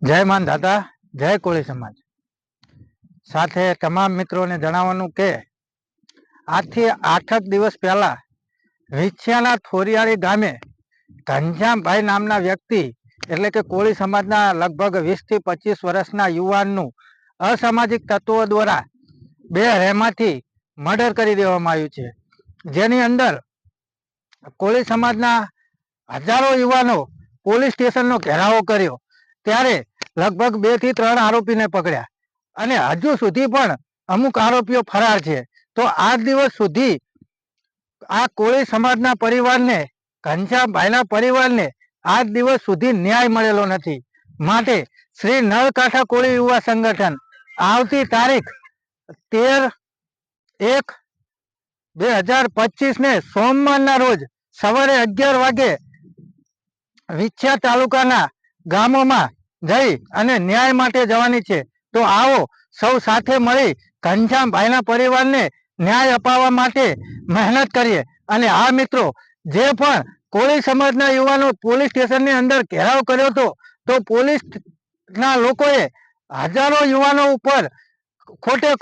જય માન દાદા, જય કોળી સમાજ. સાથે તમામ મિત્રોને જણાવવાનું કે આજથી 8 દિવસ પહેલા વિછિયાના થોરિયાળી ગામે ઘનશ્યામભાઈ નામના વ્યક્તિ એટલે કે કોળી સમાજના લગભગ 20 થી 25 વર્ષના યુવાનનું અસામાજિક તત્વો દ્વારા બે રહેમાંથી મર્ડર કરી દેવામાં આવ્યું છે, જેની અંદર કોળી સમાજના હજારો યુવાનો પોલીસ સ્ટેશનનો ઘેરાવો કર્યો. ત્યારે લગભગ 2 થી 3 આરોપીને પકડ્યા અને હજુ સુધી પણ અમુક આરોપીઓ ફરાર છે. તો આજ દિવસ સુધી આ કોળી સમાજના પરિવારને, ઘનશ્યામભાઈના પરિવારને આજ દિવસ સુધી ન્યાય મળેલો નથી. માટે શ્રી નળકાંઠા કોળી યુવા સંગઠન આવતી તારીખ 13/1/2025 ને સોમવારના રોજ સવારે 11 વાગે વિછિયા તાલુકાના ગામોમાં જઈ અને ન્યાય માટે જવાની છે. તો આવો સૌ સાથે મળી ઘનશ્યામભાઈના પરિવારને ન્યાય અપાવવા માટે મહેનત કરીએ. અને આ મિત્રો, જે પણ કોળી સમાજના યુવાનો પોલીસ સ્ટેશનની અંદર ઘેરાવ કર્યો હતો, તો પોલીસના લોકોએ હજારો યુવાનો ઉપર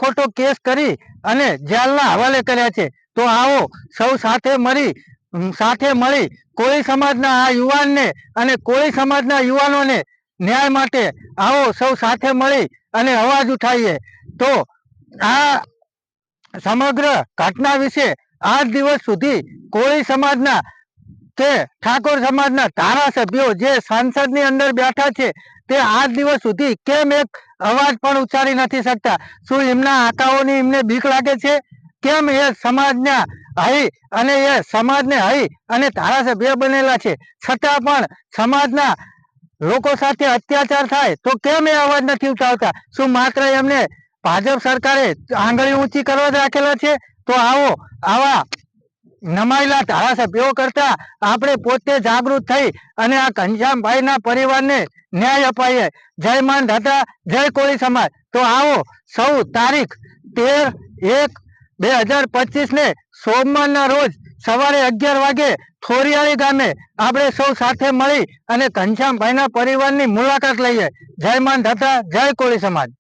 ખોટો કેસ કરી અને જેલના હવાલે કર્યા છે. તો આવો સૌ સાથે મળી કોળી સમાજના આ યુવાનને અને કોળી સમાજના યુવાનોને ન્યાય માટે આવો સૌ સાથે મળી અને અવાજ ઉઠાવીએ. તો આ સમગ્ર ઘટના વિશે આજ દિવસ સુધી કોળી સમાજના કે ઠાકોર સમાજના ધારાસભ્યો જે સંસદની અંદર બેઠા છે, તે આજ દિવસ સુધી કેમ એક અવાજ પણ ઉચ્ચારી નથી શકતા? શું એમના આકાઓની એમને બીક લાગે છે? કેમ એ સમાજના હઈ અને એ સમાજને હઈ અને ધારાસભ્ય બનેલા છે, છતાં પણ સમાજના લોકો સાથે અત્યાચાર થાય તો કેમ એ અવાજ નથી ઉઠાવતા? શું માત્ર એમને ભાજપ સરકારે આંગળી ઊંચી કરવા રાખેલા છે? તો આવા નમાયેલા ધારાસભ્યો કરતા આપણે પોતે જાગૃત થઈ અને આ ઘનશ્યામભાઈના પરિવારને ન્યાય અપાઈએ. જય માન દાદા, જય કોળી સમાજ. તો આવો સૌ તારીખ 13/1/2025 ને સોમવારના રોજ સવારે 11 વાગે થોરિયાળી ગામે આપણે સૌ સાથે મળી અને ઘનશ્યામભાઈના પરિવારની મુલાકાત લઈએ. જય માન દાદા, જય કોળી સમાજ.